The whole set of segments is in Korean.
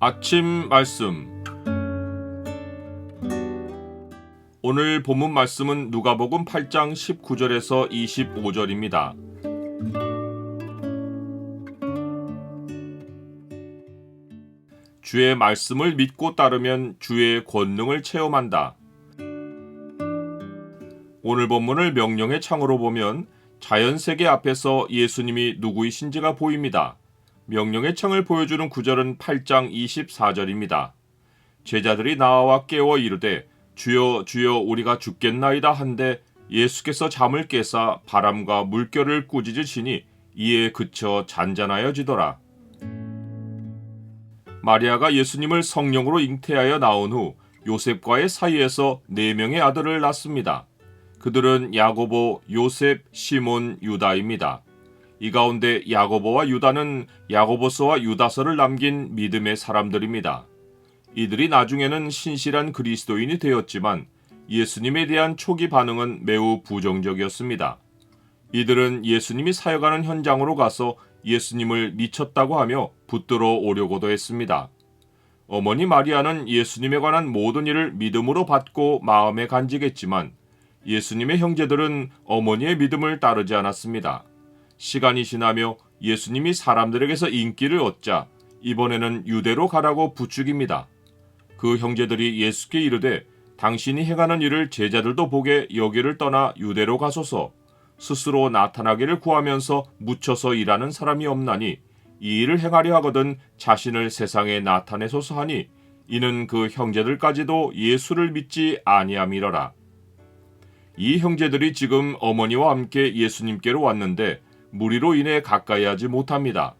아침 말씀. 오늘 본문 말씀은 누가복음 8장 19절에서 25절입니다. 주의 말씀을 믿고 따르면 주의 권능을 체험한다. 오늘 본문을 명령의 창으로 보면 자연세계 앞에서 예수님이 누구이신지가 보입니다. 명령의 창을 보여주는 구절은 8장 24절입니다. 제자들이 나와 깨워 이르되 주여 주여 우리가 죽겠나이다 한데 예수께서 잠을 깨사 바람과 물결을 꾸짖으시니 이에 그쳐 잔잔하여지더라. 마리아가 예수님을 성령으로 잉태하여 나온 후 요셉과의 사이에서 4명의 아들을 낳습니다. 그들은 야고보, 요셉, 시몬, 유다입니다. 이 가운데 야고보와 유다는 야고보서와 유다서를 남긴 믿음의 사람들입니다. 이들이 나중에는 신실한 그리스도인이 되었지만 예수님에 대한 초기 반응은 매우 부정적이었습니다. 이들은 예수님이 사역하는 현장으로 가서 예수님을 미쳤다고 하며 붙들어 오려고도 했습니다. 어머니 마리아는 예수님에 관한 모든 일을 믿음으로 받고 마음에 간직했지만 예수님의 형제들은 어머니의 믿음을 따르지 않았습니다. 시간이 지나며 예수님이 사람들에게서 인기를 얻자 이번에는 유대로 가라고 부추깁니다. 그 형제들이 예수께 이르되 당신이 행하는 일을 제자들도 보게 여기를 떠나 유대로 가소서. 스스로 나타나기를 구하면서 묻혀서 일하는 사람이 없나니 이 일을 행하려 하거든 자신을 세상에 나타내소서 하니 이는 그 형제들까지도 예수를 믿지 아니함이러라. 이 형제들이 지금 어머니와 함께 예수님께로 왔는데 무리로 인해 가까이 하지 못합니다.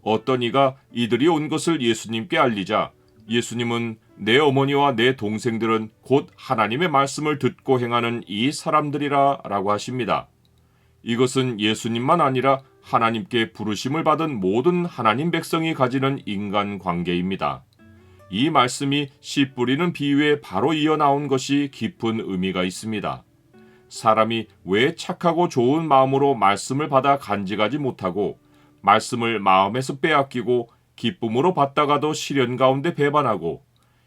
어떤 이가 이들이 온 것을 예수님께 알리자 예수님은 내 어머니와 내 동생들은 곧 하나님의 말씀을 듣고 행하는 이 사람들이라 라고 하십니다. 이것은 예수님만 아니라 하나님께 부르심을 받은 모든 하나님 백성이 가지는 인간관계입니다. 이 말씀이 씨 뿌리는 비유에 바로 이어나온 것이 깊은 의미가 있습니다. 사람이 왜 착하고 좋은 마음으로 말씀을 받아 간직하지 못하고 말씀을 마음에서 빼앗기고 기쁨으로 받다가도 시련 가운데 배반하고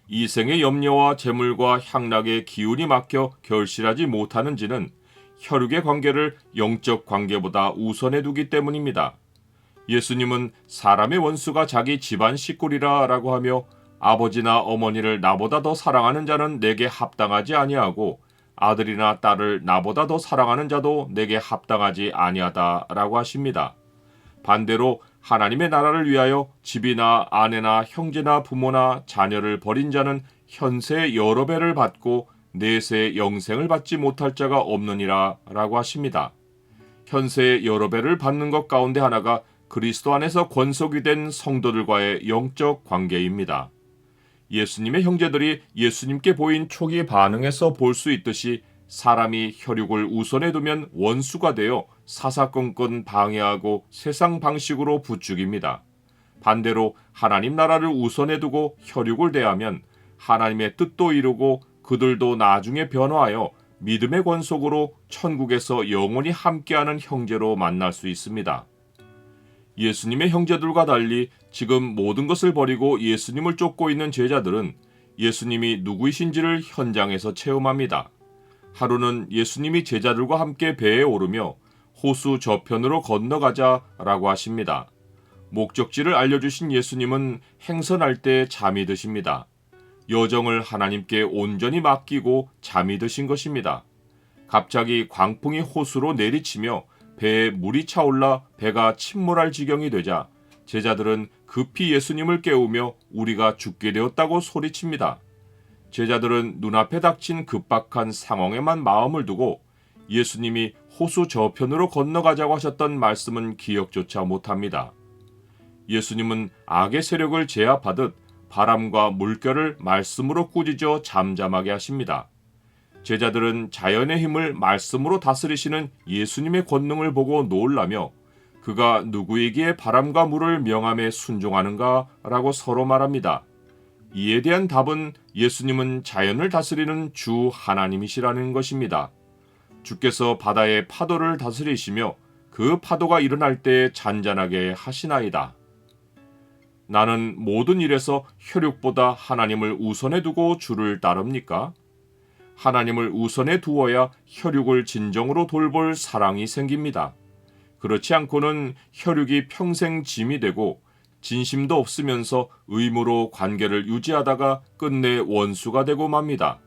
이생의 염려와 재물과 향락의 기운이 막혀 결실하지 못하는지는 혈육의 관계를 영적 관계보다 우선해 두기 때문입니다. 예수님은 사람의 원수가 자기 집안 식구리라 라고 하며 아버지나 어머니를 나보다 더 사랑하는 자는 내게 합당하지 아니하고 아들이나 딸을 나보다 더 사랑하는 자도 내게 합당하지 아니하다 라고 하십니다. 반대로 하나님의 나라를 위하여 집이나 아내나 형제나 부모나 자녀를 버린 자는 현세 여러 배를 받고 내세 영생을 받지 못할 자가 없느니라 라고 하십니다. 현세 여러 배를 받는 것 가운데 하나가 그리스도 안에서 권속이 된 성도들과의 영적 관계입니다. 예수님의 형제들이 예수님께 보인 초기 반응에서 볼 수 있듯이 사람이 혈육을 우선해 두면 원수가 되어 사사건건 방해하고 세상 방식으로 부추깁니다. 반대로 하나님 나라를 우선해 두고 혈육을 대하면 하나님의 뜻도 이루고 그들도 나중에 변화하여 믿음의 권속으로 천국에서 영원히 함께하는 형제로 만날 수 있습니다. 예수님의 형제들과 달리 지금 모든 것을 버리고 예수님을 쫓고 있는 제자들은 예수님이 누구이신지를 현장에서 체험합니다. 하루는 예수님이 제자들과 함께 배에 오르며 호수 저편으로 건너가자라고 하십니다. 목적지를 알려주신 예수님은 행선할 때 잠이 드십니다. 여정을 하나님께 온전히 맡기고 잠이 드신 것입니다. 갑자기 광풍이 호수로 내리치며 배에 물이 차올라 배가 침몰할 지경이 되자 제자들은 급히 예수님을 깨우며 우리가 죽게 되었다고 소리칩니다. 제자들은 눈앞에 닥친 급박한 상황에만 마음을 두고 예수님이 호수 저편으로 건너가자고 하셨던 말씀은 기억조차 못합니다. 예수님은 악의 세력을 제압하듯 바람과 물결을 말씀으로 꾸짖어 잠잠하게 하십니다. 제자들은 자연의 힘을 말씀으로 다스리시는 예수님의 권능을 보고 놀라며 그가 누구에게 바람과 물을 명함에 순종하는가 라고 서로 말합니다. 이에 대한 답은 예수님은 자연을 다스리는 주 하나님이시라는 것입니다. 주께서 바다의 파도를 다스리시며 그 파도가 일어날 때 잔잔하게 하시나이다. 나는 모든 일에서 혈육보다 하나님을 우선에 두고 주를 따릅니까? 하나님을 우선에 두어야 혈육을 진정으로 돌볼 사랑이 생깁니다. 그렇지 않고는 혈육이 평생 짐이 되고 진심도 없으면서 의무로 관계를 유지하다가 끝내 원수가 되고 맙니다.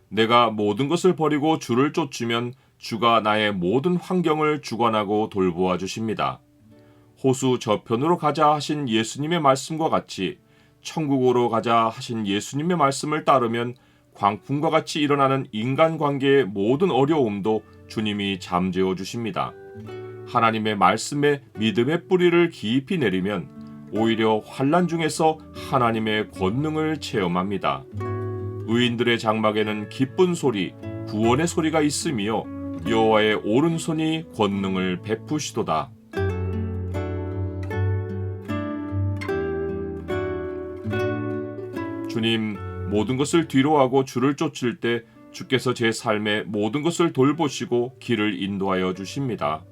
내가 모든 것을 버리고 주를 쫓으면 주가 나의 모든 환경을 주관하고 돌보아 주십니다. 호수 저편으로 가자 하신 예수님의 말씀과 같이 천국으로 가자 하신 예수님의 말씀을 따르면 광풍과 같이 일어나는 인간관계의 모든 어려움도 주님이 잠재워 주십니다. 하나님의 말씀에 믿음의 뿌리를 깊이 내리면 오히려 환난 중에서 하나님의 권능을 체험합니다. 의인들의 장막에는 기쁜 소리, 구원의 소리가 있으며 여호와의 오른손이 권능을 베푸시도다. 주님, 모든 것을 뒤로하고 주를 쫓을 때 주께서 제 삶의 모든 것을 돌보시고 길을 인도하여 주십니다.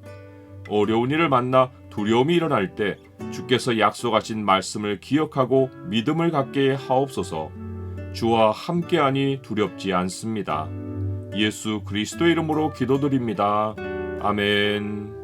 어려운 일을 만나 두려움이 일어날 때 주께서 약속하신 말씀을 기억하고 믿음을 갖게 하옵소서. 주와 함께하니 두렵지 않습니다. 예수 그리스도의 이름으로 기도드립니다. 아멘.